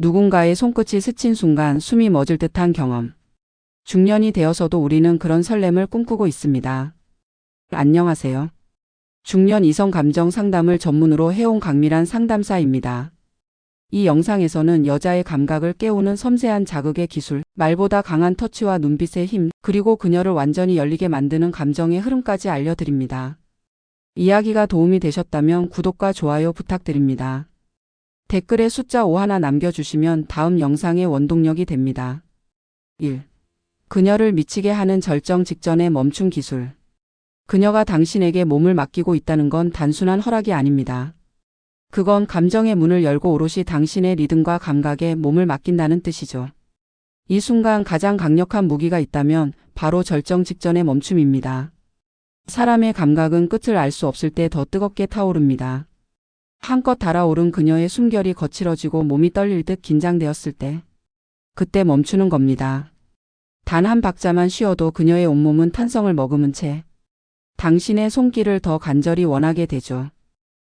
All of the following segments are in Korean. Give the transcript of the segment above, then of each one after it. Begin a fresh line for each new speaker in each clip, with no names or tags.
누군가의 손끝이 스친 순간 숨이 멎을 듯한 경험. 중년이 되어서도 우리는 그런 설렘을 꿈꾸고 있습니다. 안녕하세요. 중년 이성 감정 상담을 전문으로 해온 강미란 상담사입니다. 이 영상에서는 여자의 감각을 깨우는 섬세한 자극의 기술, 말보다 강한 터치와 눈빛의 힘, 그리고 그녀를 완전히 열리게 만드는 감정의 흐름까지 알려드립니다. 이야기가 도움이 되셨다면 구독과 좋아요 부탁드립니다. 댓글에 숫자 5 하나 남겨주시면 다음 영상의 원동력이 됩니다. 1. 그녀를 미치게 하는 절정 직전의 멈춤 기술. 그녀가 당신에게 몸을 맡기고 있다는 건 단순한 허락이 아닙니다. 그건 감정의 문을 열고 오롯이 당신의 리듬과 감각에 몸을 맡긴다는 뜻이죠. 이 순간 가장 강력한 무기가 있다면 바로 절정 직전의 멈춤입니다. 사람의 감각은 끝을 알 수 없을 때 더 뜨겁게 타오릅니다. 한껏 달아오른 그녀의 숨결이 거칠어지고 몸이 떨릴 듯 긴장되었을 때, 그때 멈추는 겁니다. 단 한 박자만 쉬어도 그녀의 온몸은 탄성을 머금은 채 당신의 손길을 더 간절히 원하게 되죠.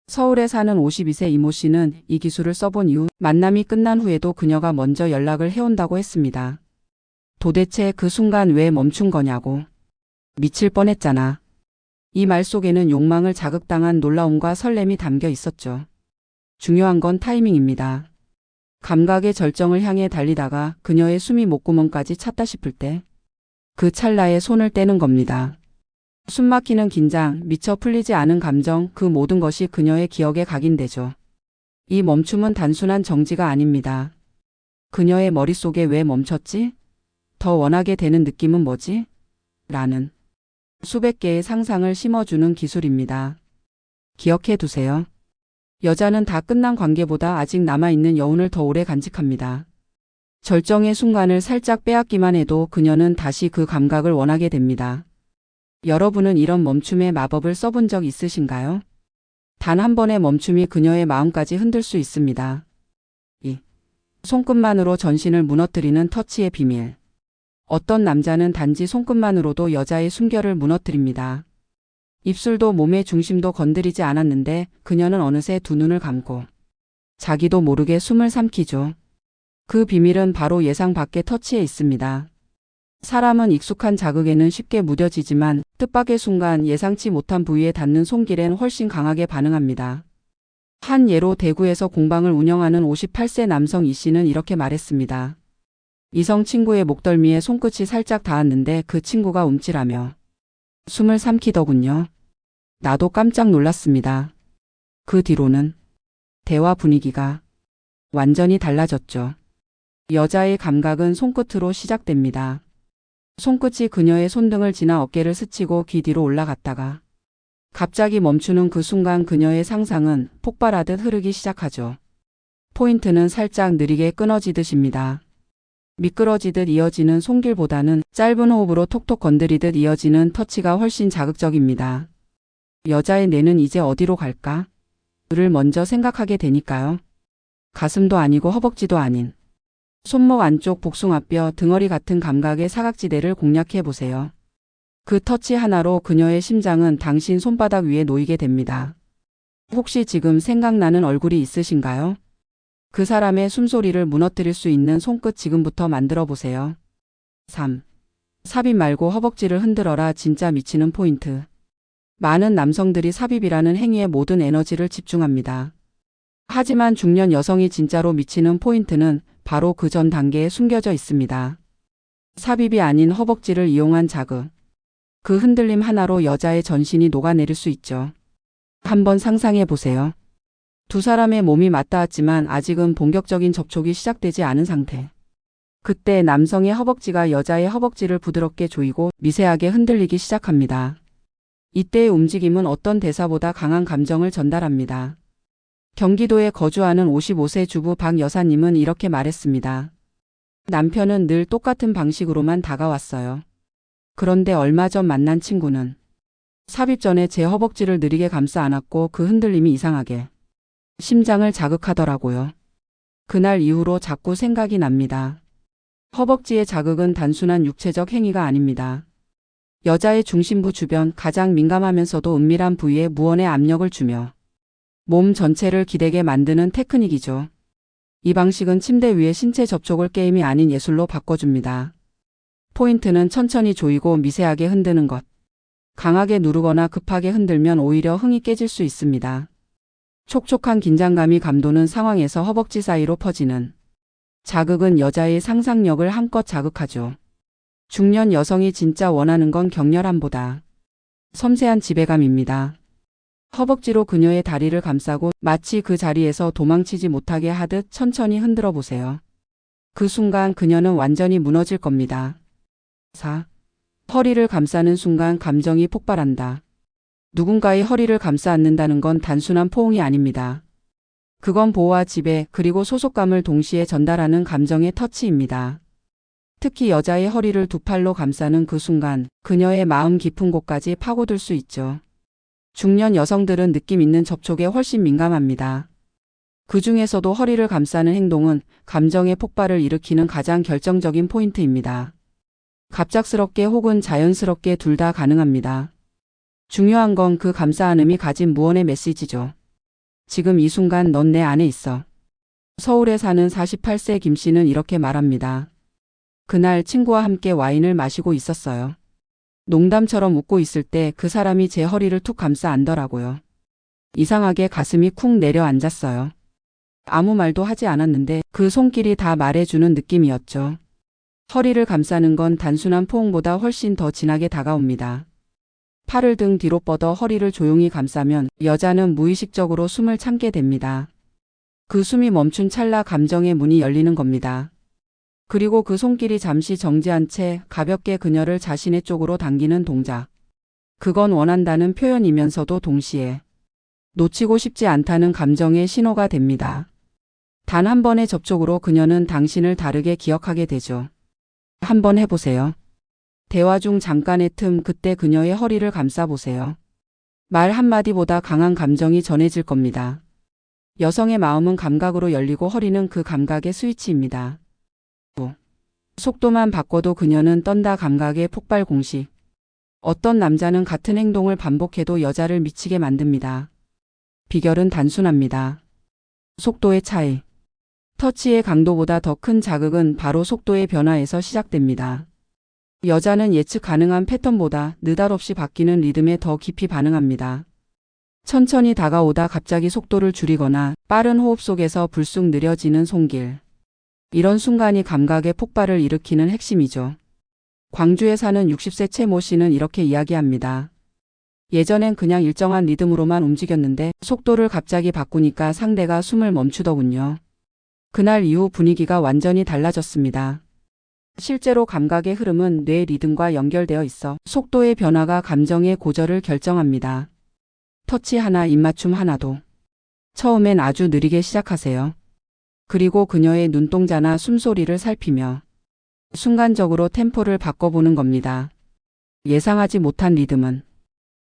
서울에 사는 52세 이모 씨는 이 기술을 써본 이후 만남이 끝난 후에도 그녀가 먼저 연락을 해온다고 했습니다. 도대체 그 순간 왜 멈춘 거냐고. 미칠 뻔했잖아. 이 말 속에는 욕망을 자극당한 놀라움과 설렘이 담겨 있었죠. 중요한 건 타이밍입니다. 감각의 절정을 향해 달리다가 그녀의 숨이 목구멍까지 찼다 싶을 때 그 찰나에 손을 떼는 겁니다. 숨막히는 긴장, 미처 풀리지 않은 감정, 그 모든 것이 그녀의 기억에 각인되죠. 이 멈춤은 단순한 정지가 아닙니다. 그녀의 머릿속에 왜 멈췄지? 더 원하게 되는 느낌은 뭐지? 라는 수백 개의 상상을 심어주는 기술입니다. 기억해 두세요. 여자는 다 끝난 관계보다 아직 남아있는 여운을 더 오래 간직합니다. 절정의 순간을 살짝 빼앗기만 해도 그녀는 다시 그 감각을 원하게 됩니다. 여러분은 이런 멈춤의 마법을 써본 적 있으신가요? 단 한 번의 멈춤이 그녀의 마음까지 흔들 수 있습니다. 2. 손끝만으로 전신을 무너뜨리는 터치의 비밀. 어떤 남자는 단지 손끝만으로도 여자의 숨결을 무너뜨립니다. 입술도 몸의 중심도 건드리지 않았는데 그녀는 어느새 두 눈을 감고 자기도 모르게 숨을 삼키죠. 그 비밀은 바로 예상 밖의 터치에 있습니다. 사람은 익숙한 자극에는 쉽게 무뎌지지만 뜻밖의 순간 예상치 못한 부위에 닿는 손길엔 훨씬 강하게 반응합니다. 한 예로 대구에서 공방을 운영하는 58세 남성 이 씨는 이렇게 말했습니다. 이성 친구의 목덜미에 손끝이 살짝 닿았는데 그 친구가 움찔하며 숨을 삼키더군요. 나도 깜짝 놀랐습니다. 그 뒤로는 대화 분위기가 완전히 달라졌죠. 여자의 감각은 손끝으로 시작됩니다. 손끝이 그녀의 손등을 지나 어깨를 스치고 귀 뒤로 올라갔다가 갑자기 멈추는 그 순간 그녀의 상상은 폭발하듯 흐르기 시작하죠. 포인트는 살짝 느리게 끊어지듯입니다. 미끄러지듯 이어지는 손길보다는 짧은 호흡으로 톡톡 건드리듯 이어지는 터치가 훨씬 자극적입니다. 여자의 뇌는 이제 어디로 갈까? 를 먼저 생각하게 되니까요. 가슴도 아니고 허벅지도 아닌 손목 안쪽 복숭아뼈 등허리 같은 감각의 사각지대를 공략해 보세요. 그 터치 하나로 그녀의 심장은 당신 손바닥 위에 놓이게 됩니다. 혹시 지금 생각나는 얼굴이 있으신가요? 그 사람의 숨소리를 무너뜨릴 수 있는 손끝 지금부터 만들어 보세요. 3. 삽입 말고 허벅지를 흔들어라. 진짜 미치는 포인트. 많은 남성들이 삽입이라는 행위에 모든 에너지를 집중합니다. 하지만 중년 여성이 진짜로 미치는 포인트는 바로 그 전 단계에 숨겨져 있습니다. 삽입이 아닌 허벅지를 이용한 자극. 그 흔들림 하나로 여자의 전신이 녹아내릴 수 있죠. 한번 상상해 보세요. 두 사람의 몸이 맞닿았지만 아직은 본격적인 접촉이 시작되지 않은 상태. 그때 남성의 허벅지가 여자의 허벅지를 부드럽게 조이고 미세하게 흔들리기 시작합니다. 이때의 움직임은 어떤 대사보다 강한 감정을 전달합니다. 경기도에 거주하는 55세 주부 박 여사님은 이렇게 말했습니다. 남편은 늘 똑같은 방식으로만 다가왔어요. 그런데 얼마 전 만난 친구는 삽입 전에 제 허벅지를 느리게 감싸 안았고 그 흔들림이 이상하게 심장을 자극하더라고요. 그날 이후로 자꾸 생각이 납니다. 허벅지의 자극은 단순한 육체적 행위가 아닙니다. 여자의 중심부 주변 가장 민감하면서도 은밀한 부위에 무언의 압력을 주며 몸 전체를 기대게 만드는 테크닉이죠. 이 방식은 침대 위에 신체 접촉을 게임이 아닌 예술로 바꿔줍니다. 포인트는 천천히 조이고 미세하게 흔드는 것. 강하게 누르거나 급하게 흔들면 오히려 흥이 깨질 수 있습니다. 촉촉한 긴장감이 감도는 상황에서 허벅지 사이로 퍼지는 자극은 여자의 상상력을 한껏 자극하죠. 중년 여성이 진짜 원하는 건 격렬함보다 섬세한 지배감입니다. 허벅지로 그녀의 다리를 감싸고 마치 그 자리에서 도망치지 못하게 하듯 천천히 흔들어 보세요. 그 순간 그녀는 완전히 무너질 겁니다. 4. 허리를 감싸는 순간 감정이 폭발한다. 누군가의 허리를 감싸 안는다는 건 단순한 포옹이 아닙니다. 그건 보호와 지배 그리고 소속감을 동시에 전달하는 감정의 터치입니다. 특히 여자의 허리를 두 팔로 감싸는 그 순간 그녀의 마음 깊은 곳까지 파고들 수 있죠. 중년 여성들은 느낌 있는 접촉에 훨씬 민감합니다. 그 중에서도 허리를 감싸는 행동은 감정의 폭발을 일으키는 가장 결정적인 포인트입니다. 갑작스럽게 혹은 자연스럽게 둘 다 가능합니다. 중요한 건 그 감싸 안음이 가진 무언의 메시지죠. 지금 이 순간 넌 내 안에 있어. 서울에 사는 48세 김 씨는 이렇게 말합니다. 그날 친구와 함께 와인을 마시고 있었어요. 농담처럼 웃고 있을 때 그 사람이 제 허리를 툭 감싸 안더라고요. 이상하게 가슴이 쿵 내려앉았어요. 아무 말도 하지 않았는데 그 손길이 다 말해주는 느낌이었죠. 허리를 감싸는 건 단순한 포옹보다 훨씬 더 진하게 다가옵니다. 팔을 등 뒤로 뻗어 허리를 조용히 감싸면 여자는 무의식적으로 숨을 참게 됩니다. 그 숨이 멈춘 찰나 감정의 문이 열리는 겁니다. 그리고 그 손길이 잠시 정지한 채 가볍게 그녀를 자신의 쪽으로 당기는 동작. 그건 원한다는 표현이면서도 동시에 놓치고 싶지 않다는 감정의 신호가 됩니다. 단 한 번의 접촉으로 그녀는 당신을 다르게 기억하게 되죠. 한번 해보세요. 대화 중 잠깐의 틈 그때 그녀의 허리를 감싸보세요. 말 한마디보다 강한 감정이 전해질 겁니다. 여성의 마음은 감각으로 열리고 허리는 그 감각의 스위치입니다. 속도만 바꿔도 그녀는 떤다 감각의 폭발 공식. 어떤 남자는 같은 행동을 반복해도 여자를 미치게 만듭니다. 비결은 단순합니다. 속도의 차이. 터치의 강도보다 더 큰 자극은 바로 속도의 변화에서 시작됩니다. 여자는 예측 가능한 패턴보다 느닷없이 바뀌는 리듬에 더 깊이 반응합니다. 천천히 다가오다 갑자기 속도를 줄이거나 빠른 호흡 속에서 불쑥 느려지는 손길. 이런 순간이 감각의 폭발을 일으키는 핵심이죠. 광주에 사는 60세 최 모 씨는 이렇게 이야기합니다. 예전엔 그냥 일정한 리듬으로만 움직였는데 속도를 갑자기 바꾸니까 상대가 숨을 멈추더군요. 그날 이후 분위기가 완전히 달라졌습니다. 실제로 감각의 흐름은 뇌 리듬과 연결되어 있어 속도의 변화가 감정의 고절을 결정합니다. 터치 하나, 입맞춤 하나도. 처음엔 아주 느리게 시작하세요. 그리고 그녀의 눈동자나 숨소리를 살피며 순간적으로 템포를 바꿔보는 겁니다. 예상하지 못한 리듬은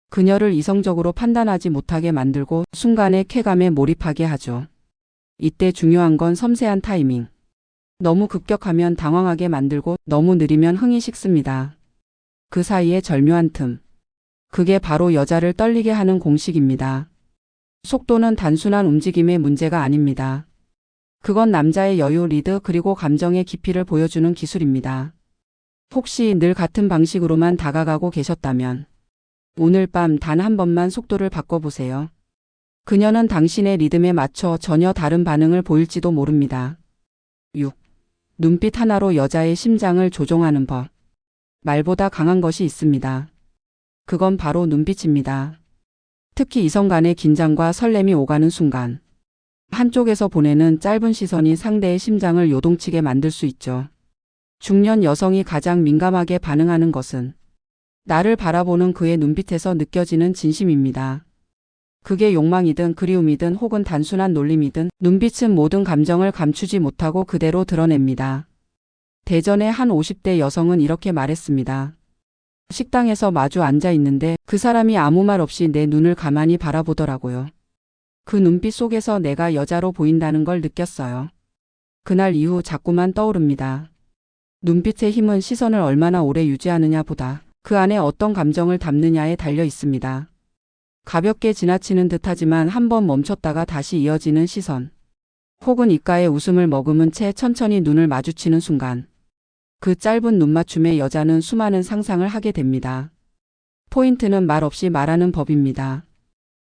그녀를 이성적으로 판단하지 못하게 만들고 순간의 쾌감에 몰입하게 하죠. 이때 중요한 건 섬세한 타이밍. 너무 급격하면 당황하게 만들고 너무 느리면 흥이 식습니다. 그 사이에 절묘한 틈. 그게 바로 여자를 떨리게 하는 공식입니다. 속도는 단순한 움직임의 문제가 아닙니다. 그건 남자의 여유, 리드 그리고 감정의 깊이를 보여주는 기술입니다. 혹시 늘 같은 방식으로만 다가가고 계셨다면 오늘 밤 단 한 번만 속도를 바꿔보세요. 그녀는 당신의 리듬에 맞춰 전혀 다른 반응을 보일지도 모릅니다. 6. 눈빛 하나로 여자의 심장을 조종하는 법. 말보다 강한 것이 있습니다. 그건 바로 눈빛입니다. 특히 이성 간의 긴장과 설렘이 오가는 순간. 한쪽에서 보내는 짧은 시선이 상대의 심장을 요동치게 만들 수 있죠. 중년 여성이 가장 민감하게 반응하는 것은 나를 바라보는 그의 눈빛에서 느껴지는 진심입니다. 그게 욕망이든 그리움이든 혹은 단순한 놀림이든 눈빛은 모든 감정을 감추지 못하고 그대로 드러냅니다. 대전의 한 50대 여성은 이렇게 말했습니다. 식당에서 마주 앉아 있는데 그 사람이 아무 말 없이 내 눈을 가만히 바라보더라고요. 그 눈빛 속에서 내가 여자로 보인다는 걸 느꼈어요. 그날 이후 자꾸만 떠오릅니다. 눈빛의 힘은 시선을 얼마나 오래 유지하느냐 보다 그 안에 어떤 감정을 담느냐에 달려 있습니다. 가볍게 지나치는 듯하지만 한번 멈췄다가 다시 이어지는 시선. 혹은 입가에 웃음을 머금은 채 천천히 눈을 마주치는 순간 그 짧은 눈맞춤에 여자는 수많은 상상을 하게 됩니다. 포인트는 말 없이 말하는 법입니다.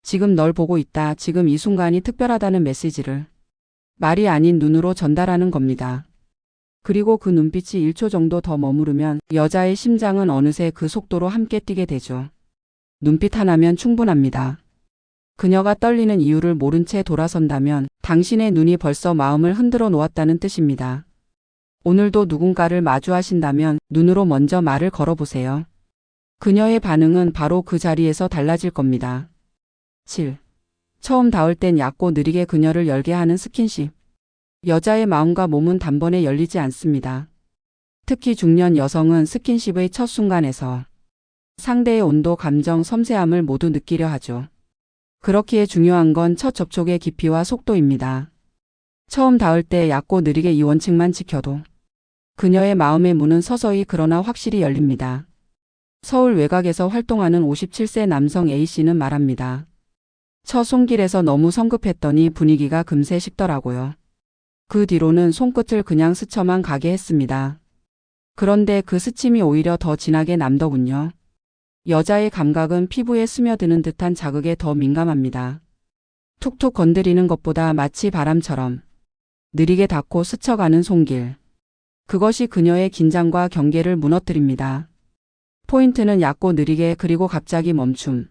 지금 널 보고 있다. 지금 이 순간이 특별하다는 메시지를 말이 아닌 눈으로 전달하는 겁니다. 그리고 그 눈빛이 1초 정도 더 머무르면 여자의 심장은 어느새 그 속도로 함께 뛰게 되죠. 눈빛 하나면 충분합니다. 그녀가 떨리는 이유를 모른 채 돌아선다면 당신의 눈이 벌써 마음을 흔들어 놓았다는 뜻입니다. 오늘도 누군가를 마주하신다면 눈으로 먼저 말을 걸어보세요. 그녀의 반응은 바로 그 자리에서 달라질 겁니다. 7. 처음 닿을 땐 얕고 느리게 그녀를 열게 하는 스킨십. 여자의 마음과 몸은 단번에 열리지 않습니다. 특히 중년 여성은 스킨십의 첫 순간에서 상대의 온도, 감정, 섬세함을 모두 느끼려 하죠. 그렇기에 중요한 건 첫 접촉의 깊이와 속도입니다. 처음 닿을 때 얕고 느리게 이 원칙만 지켜도 그녀의 마음의 문은 서서히 그러나 확실히 열립니다. 서울 외곽에서 활동하는 57세 남성 A씨는 말합니다. 첫 손길에서 너무 성급했더니 분위기가 금세 식더라고요. 그 뒤로는 손끝을 그냥 스쳐만 가게 했습니다. 그런데 그 스침이 오히려 더 진하게 남더군요. 여자의 감각은 피부에 스며드는 듯한 자극에 더 민감합니다. 툭툭 건드리는 것보다 마치 바람처럼 느리게 닿고 스쳐가는 손길. 그것이 그녀의 긴장과 경계를 무너뜨립니다. 포인트는 얕고 느리게 그리고 갑자기 멈춤.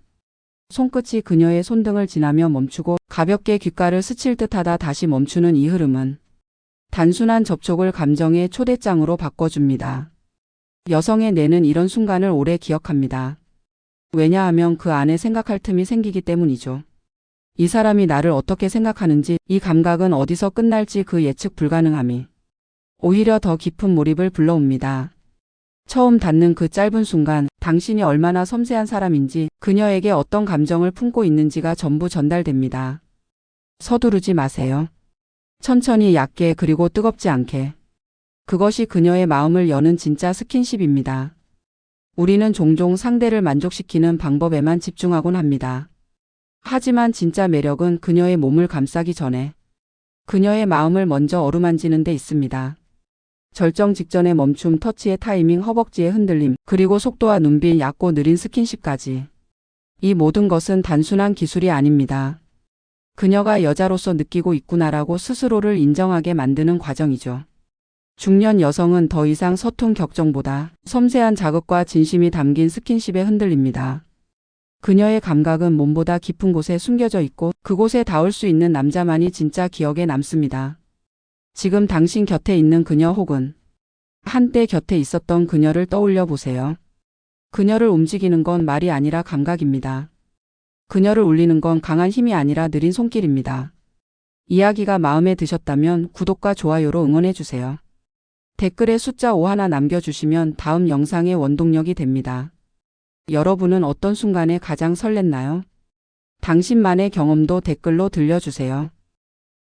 손끝이 그녀의 손등을 지나며 멈추고 가볍게 귓가를 스칠 듯하다 다시 멈추는 이 흐름은 단순한 접촉을 감정의 초대장으로 바꿔줍니다. 여성의 뇌는 이런 순간을 오래 기억합니다. 왜냐하면 그 안에 생각할 틈이 생기기 때문이죠. 이 사람이 나를 어떻게 생각하는지, 이 감각은 어디서 끝날지 그 예측 불가능함이 오히려 더 깊은 몰입을 불러옵니다. 처음 닿는 그 짧은 순간, 당신이 얼마나 섬세한 사람인지, 그녀에게 어떤 감정을 품고 있는지가 전부 전달됩니다. 서두르지 마세요. 천천히 얕게 그리고 뜨겁지 않게. 그것이 그녀의 마음을 여는 진짜 스킨십입니다. 우리는 종종 상대를 만족시키는 방법에만 집중하곤 합니다. 하지만 진짜 매력은 그녀의 몸을 감싸기 전에 그녀의 마음을 먼저 어루만지는 데 있습니다. 절정 직전의 멈춤, 터치의 타이밍, 허벅지의 흔들림, 그리고 속도와 눈빛, 얕고 느린 스킨십까지. 이 모든 것은 단순한 기술이 아닙니다. 그녀가 여자로서 느끼고 있구나라고 스스로를 인정하게 만드는 과정이죠. 중년 여성은 더 이상 서툰 격정보다 섬세한 자극과 진심이 담긴 스킨십에 흔들립니다. 그녀의 감각은 몸보다 깊은 곳에 숨겨져 있고 그곳에 닿을 수 있는 남자만이 진짜 기억에 남습니다. 지금 당신 곁에 있는 그녀 혹은 한때 곁에 있었던 그녀를 떠올려 보세요. 그녀를 움직이는 건 말이 아니라 감각입니다. 그녀를 울리는 건 강한 힘이 아니라 느린 손길입니다. 이야기가 마음에 드셨다면 구독과 좋아요로 응원해 주세요. 댓글에 숫자 5 하나 남겨주시면 다음 영상의 원동력이 됩니다. 여러분은 어떤 순간에 가장 설렜나요? 당신만의 경험도 댓글로 들려주세요.